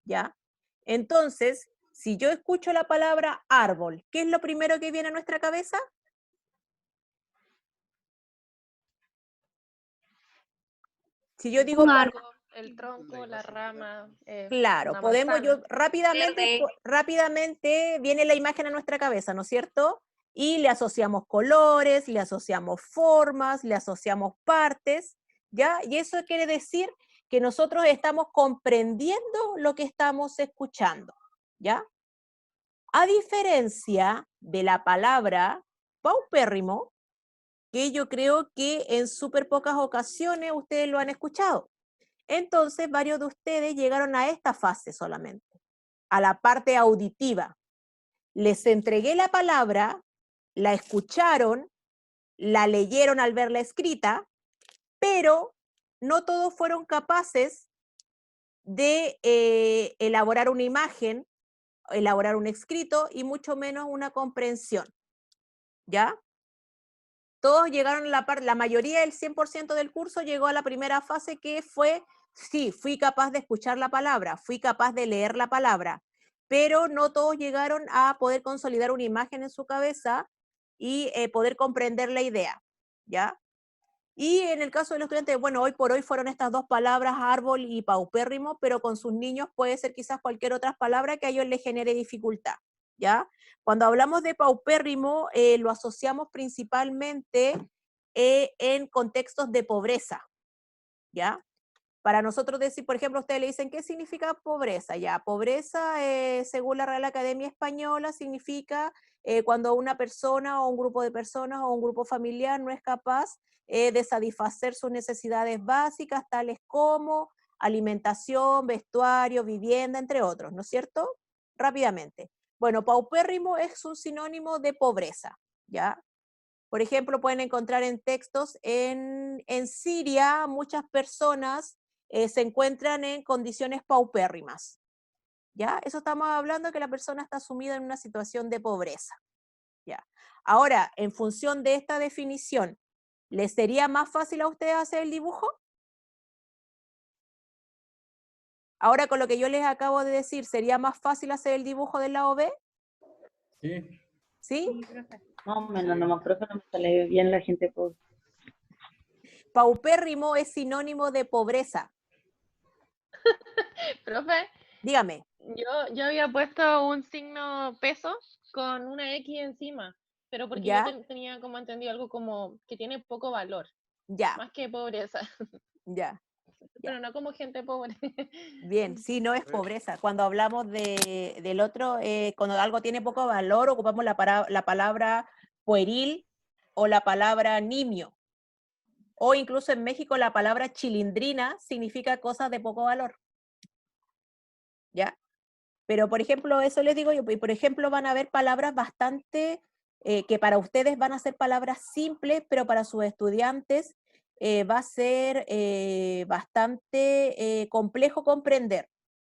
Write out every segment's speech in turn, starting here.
¿ya? Entonces, si yo escucho la palabra árbol, ¿qué es lo primero que viene a nuestra cabeza? Si yo digo, Un árbol El tronco, la rama, claro, una podemos manzana. verde. rápidamente viene la imagen a nuestra cabeza, ¿no es cierto? Y le asociamos colores, le asociamos formas, le asociamos partes, ¿ya? Y eso quiere decir que nosotros estamos comprendiendo lo que estamos escuchando, ¿ya? A diferencia de la palabra paupérrimo, que yo creo que en súper pocas ocasiones ustedes lo han escuchado. Entonces, varios de ustedes llegaron a esta fase solamente, a la parte auditiva. Les entregué la palabra, la escucharon, la leyeron al verla escrita, pero no todos fueron capaces de elaborar una imagen, elaborar un escrito y mucho menos una comprensión, ¿ya? Todos llegaron a la mayoría, el 100% del curso llegó a la primera fase que fue, sí, fui capaz de escuchar la palabra, fui capaz de leer la palabra, pero no todos llegaron a poder consolidar una imagen en su cabeza y poder comprender la idea, ¿ya? Y en el caso de los estudiantes, bueno, hoy por hoy fueron estas dos palabras, árbol y paupérrimo, pero con sus niños puede ser quizás cualquier otra palabra que a ellos les genere dificultad, ¿ya? Cuando hablamos de paupérrimo, lo asociamos principalmente en contextos de pobreza, ¿ya? Para nosotros decir, por ejemplo, ustedes le dicen, ¿qué significa pobreza? Ya, pobreza, según la Real Academia Española, significa cuando una persona o un grupo de personas o un grupo familiar no es capaz de satisfacer sus necesidades básicas, tales como alimentación, vestuario, vivienda, entre otros, ¿no es cierto? Rápidamente. Bueno, paupérrimo es un sinónimo de pobreza, ¿ya? Por ejemplo, pueden encontrar en textos en Siria muchas personas se encuentran en condiciones paupérrimas, ¿ya? Eso estamos hablando que la persona está sumida en una situación de pobreza, ¿ya? Ahora, en función de esta definición, ¿les sería más fácil a ustedes hacer el dibujo? Ahora, con lo que yo les acabo de decir, ¿sería más fácil hacer el dibujo del lado B? Sí. ¿Sí? Sí, profe. Más o menos, nomás, profe, no me sale bien la gente pobre. Paupérrimo es sinónimo de pobreza. Profe, Dígame. yo había puesto un signo peso con una X encima, pero porque yo ¿Ya? tenía como entendido algo como que tiene poco valor, Ya, más que pobreza, ya. Ya. pero no como gente pobre. Bien, sí, no es pobreza. Cuando hablamos del otro, cuando algo tiene poco valor, ocupamos la palabra pueril o la palabra nimio. O incluso en México la palabra chilindrina significa cosas de poco valor. ¿Ya? Pero, por ejemplo, eso les digo yo, y por ejemplo, van a haber palabras bastante, que para ustedes van a ser palabras simples, pero para sus estudiantes va a ser bastante complejo comprender,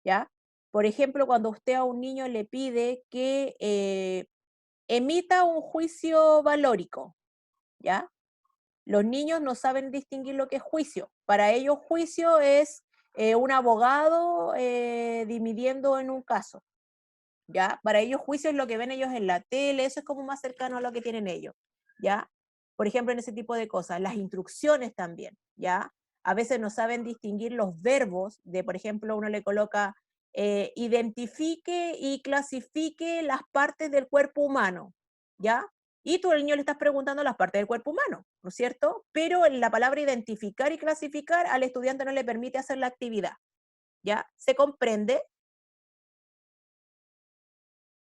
¿ya? Por ejemplo, cuando usted a un niño le pide que emita un juicio valórico, ¿ya? Los niños no saben distinguir lo que es juicio. Para ellos juicio es un abogado dimitiendo en un caso, ¿ya? Para ellos juicio es lo que ven ellos en la tele, eso es como más cercano a lo que tienen ellos, ¿ya? Por ejemplo, en ese tipo de cosas, las instrucciones también, ¿ya? A veces no saben distinguir los verbos de, por ejemplo, uno le coloca identifique y clasifique las partes del cuerpo humano, ¿ya? Y tú al niño le estás preguntando las partes del cuerpo humano, ¿no es cierto? Pero la palabra identificar y clasificar al estudiante no le permite hacer la actividad, ¿ya? ¿Se comprende?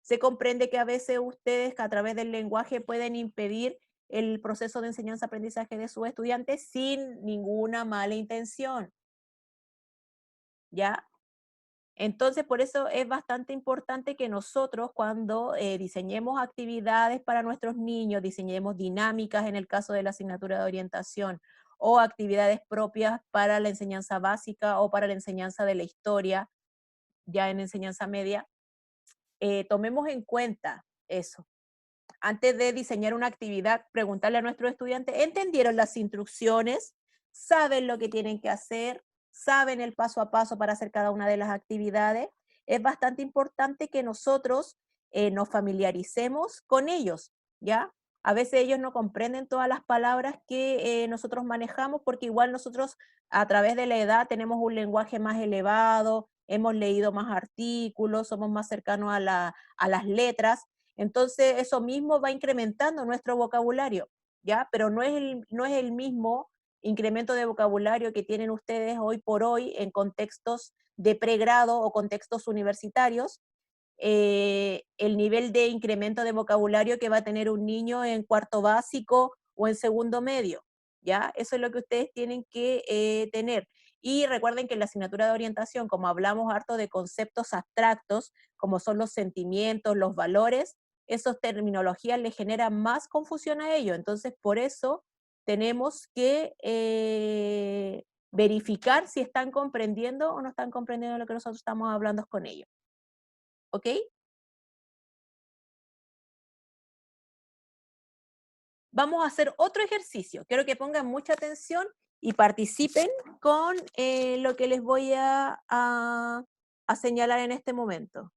Se comprende que a veces ustedes a través del lenguaje pueden impedir el proceso de enseñanza-aprendizaje de sus estudiantes sin ninguna mala intención, ¿ya? Entonces, por eso es bastante importante que nosotros cuando diseñemos actividades para nuestros niños, diseñemos dinámicas en el caso de la asignatura de orientación o actividades propias para la enseñanza básica o para la enseñanza de la historia, ya en enseñanza media, tomemos en cuenta eso. Antes de diseñar una actividad, preguntarle a nuestros estudiantes, ¿entendieron las instrucciones? ¿Saben lo que tienen que hacer? ¿Saben el paso a paso para hacer cada una de las actividades? es bastante importante que nosotros nos familiaricemos con ellos, ¿ya? A veces ellos no comprenden todas las palabras que nosotros manejamos porque igual nosotros a través de la edad tenemos un lenguaje más elevado, hemos leído más artículos, somos más cercanos a las letras, entonces eso mismo va incrementando nuestro vocabulario, ¿ya? Pero no es el mismo incremento de vocabulario que tienen ustedes hoy por hoy en contextos de pregrado o contextos universitarios, el nivel de incremento de vocabulario que va a tener un niño en cuarto básico o en segundo medio, ¿ya? Eso es lo que ustedes tienen que tener. Y recuerden que en la asignatura de orientación, como hablamos harto de conceptos abstractos, como son los sentimientos, los valores, esas terminologías le generan más confusión a ellos. Entonces, por eso tenemos que verificar si están comprendiendo o no están comprendiendo lo que nosotros estamos hablando con ellos. ¿Ok? Vamos a hacer otro ejercicio. Quiero que pongan mucha atención y participen con lo que les voy a señalar en este momento.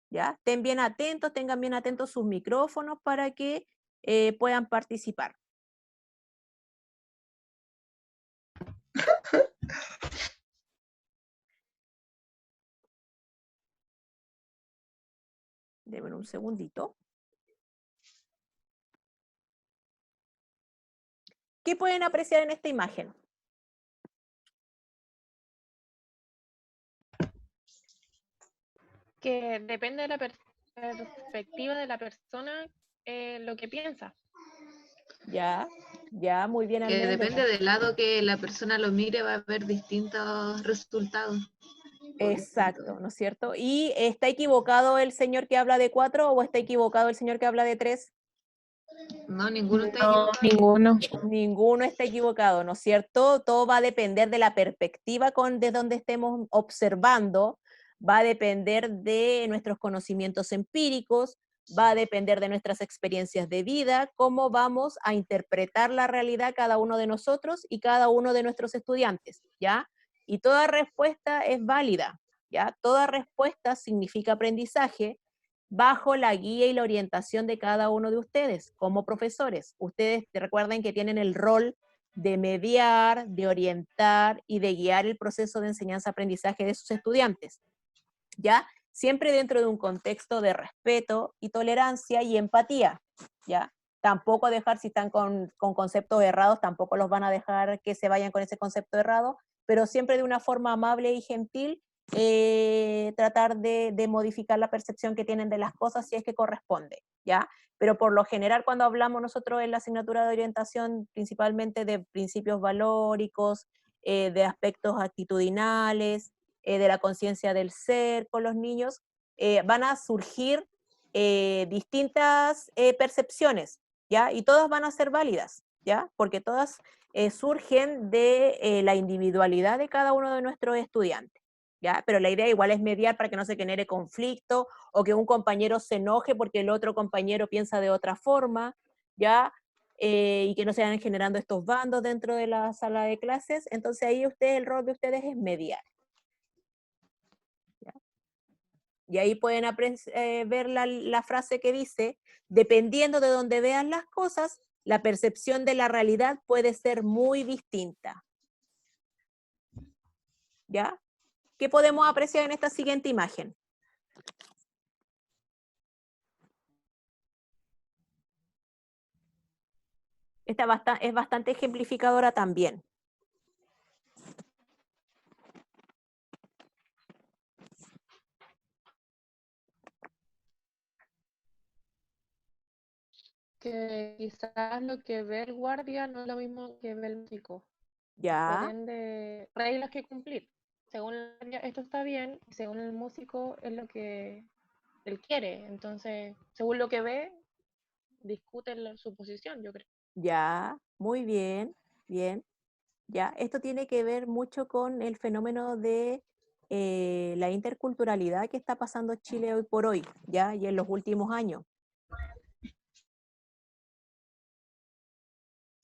¿Ya? Estén bien atentos, tengan bien atentos sus micrófonos para que puedan participar. Denme un segundito. ¿Qué pueden apreciar en esta imagen? Que depende de la perspectiva de la persona lo que piensa. Ya, ya, muy bien, Que Almendra. depende del lado que la persona lo mire, va a haber distintos resultados. Exacto, ¿no es cierto? ¿Y está equivocado el señor que habla de 4 o está equivocado el señor que habla de 3? No, ninguno está No, equivocado. ninguno. Ninguno está equivocado, ¿no es cierto? Todo va a depender de la perspectiva de donde estemos observando, va a depender de nuestros conocimientos empíricos, va a depender de nuestras experiencias de vida, cómo vamos a interpretar la realidad cada uno de nosotros y cada uno de nuestros estudiantes, ¿ya? Y toda respuesta es válida, ¿ya? Toda respuesta significa aprendizaje, bajo la guía y la orientación de cada uno de ustedes como profesores. Ustedes recuerden que tienen el rol de mediar, de orientar y de guiar el proceso de enseñanza-aprendizaje de sus estudiantes, ¿ya? Siempre dentro de un contexto de respeto y tolerancia y empatía, ¿ya? Tampoco dejar, si están con conceptos errados, tampoco los van a dejar que se vayan con ese concepto errado, pero siempre de una forma amable y gentil, tratar de modificar la percepción que tienen de las cosas si es que corresponde, ¿ya? Pero por lo general cuando hablamos nosotros en la asignatura de orientación, principalmente de principios valóricos, de aspectos actitudinales, de la conciencia del ser con los niños, van a surgir distintas percepciones, ¿ya? Y todas van a ser válidas, ¿ya? Porque todas surgen de la individualidad de cada uno de nuestros estudiantes, ¿ya? Pero la idea igual es mediar para que no se genere conflicto o que un compañero se enoje porque el otro compañero piensa de otra forma, ¿ya? Y que no se vayan generando estos bandos dentro de la sala de clases. Entonces ahí el rol de ustedes es mediar. ¿Ya? Y ahí pueden ver la frase que dice, dependiendo de donde vean las cosas, la percepción de la realidad puede ser muy distinta. ¿Ya? ¿Qué podemos apreciar en esta siguiente imagen? Esta es bastante ejemplificadora también. Que quizás lo que ve el guardia no es lo mismo que ve el músico. Por ¿Ya? ende, reglas que cumplir. Según el guardia, esto está bien, y según el músico es lo que él quiere. Entonces, según lo que ve, discute su posición, yo creo. Ya, muy bien, bien. Ya, esto tiene que ver mucho con el fenómeno de la interculturalidad que está pasando Chile hoy por hoy, ya, y en los últimos años.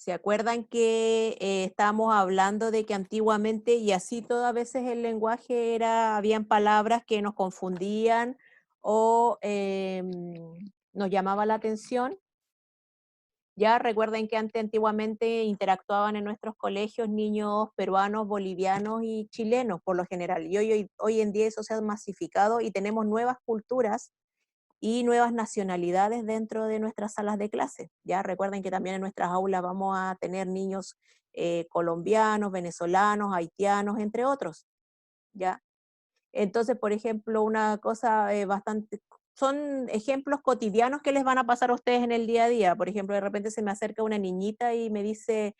¿Se acuerdan que estábamos hablando de que antiguamente, y así todas veces el lenguaje era, habían palabras que nos confundían o nos llamaba la atención? Ya recuerden que antiguamente interactuaban en nuestros colegios niños peruanos, bolivianos y chilenos por lo general. Y hoy en día eso se ha masificado y tenemos nuevas culturas y nuevas nacionalidades dentro de nuestras salas de clase. Ya recuerden que también en nuestras aulas vamos a tener niños colombianos, venezolanos, haitianos, entre otros. ¿Ya? Entonces, por ejemplo, una cosa bastante, son ejemplos cotidianos que les van a pasar a ustedes en el día a día. Por ejemplo, de repente se me acerca una niñita y me dice,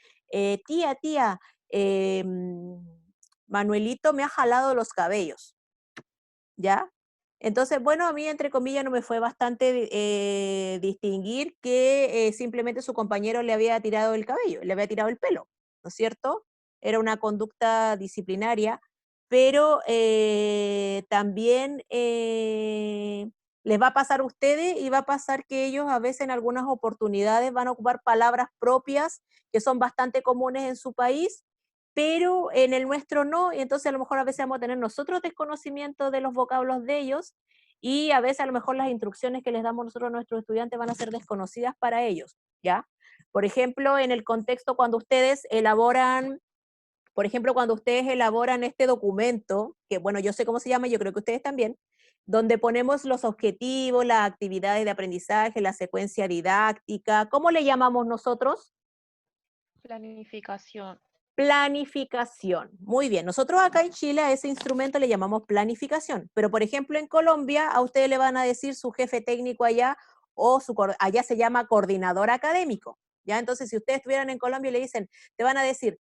tía, eh, mm, Manuelito me ha jalado los cabellos, ¿ya? Entonces, bueno, a mí, entre comillas, no me fue bastante distinguir que simplemente su compañero le había tirado el cabello, le había tirado el pelo, ¿no es cierto? Era una conducta disciplinaria, pero también les va a pasar a ustedes y va a pasar que ellos a veces en algunas oportunidades van a ocupar palabras propias que son bastante comunes en su país, pero en el nuestro no, y entonces a lo mejor a veces vamos a tener nosotros desconocimiento de los vocablos de ellos, y a veces a lo mejor las instrucciones que les damos nosotros a nuestros estudiantes van a ser desconocidas para ellos, ¿ya? Por ejemplo, en el contexto cuando ustedes elaboran, por ejemplo, cuando ustedes elaboran este documento, que bueno, yo sé cómo se llama, yo creo que ustedes también, donde ponemos los objetivos, las actividades de aprendizaje, la secuencia didáctica, ¿cómo le llamamos nosotros? Planificación. Planificación. Muy bien. Nosotros acá en Chile a ese instrumento le llamamos planificación, pero por ejemplo en Colombia a ustedes le van a decir su jefe técnico allá o allá se llama coordinador académico. ¿Ya? Entonces si ustedes estuvieran en Colombia y le dicen, te van a decir,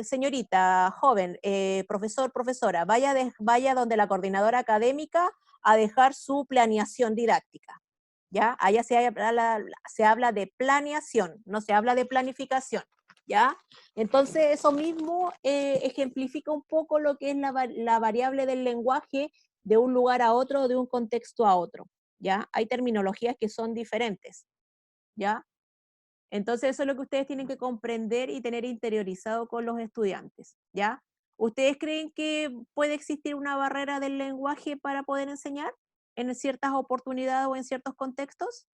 señorita, joven, profesor, profesora, vaya donde la coordinadora académica a dejar su planeación didáctica. ¿Ya? Allá se habla de planeación, no se habla de planificación. ¿Ya? Entonces, eso mismo ejemplifica un poco lo que es la variable del lenguaje de un lugar a otro, de un contexto a otro, ¿ya? Hay terminologías que son diferentes, ¿ya? Entonces, eso es lo que ustedes tienen que comprender y tener interiorizado con los estudiantes, ¿ya? ¿Ustedes creen que puede existir una barrera del lenguaje para poder enseñar en ciertas oportunidades o en ciertos contextos?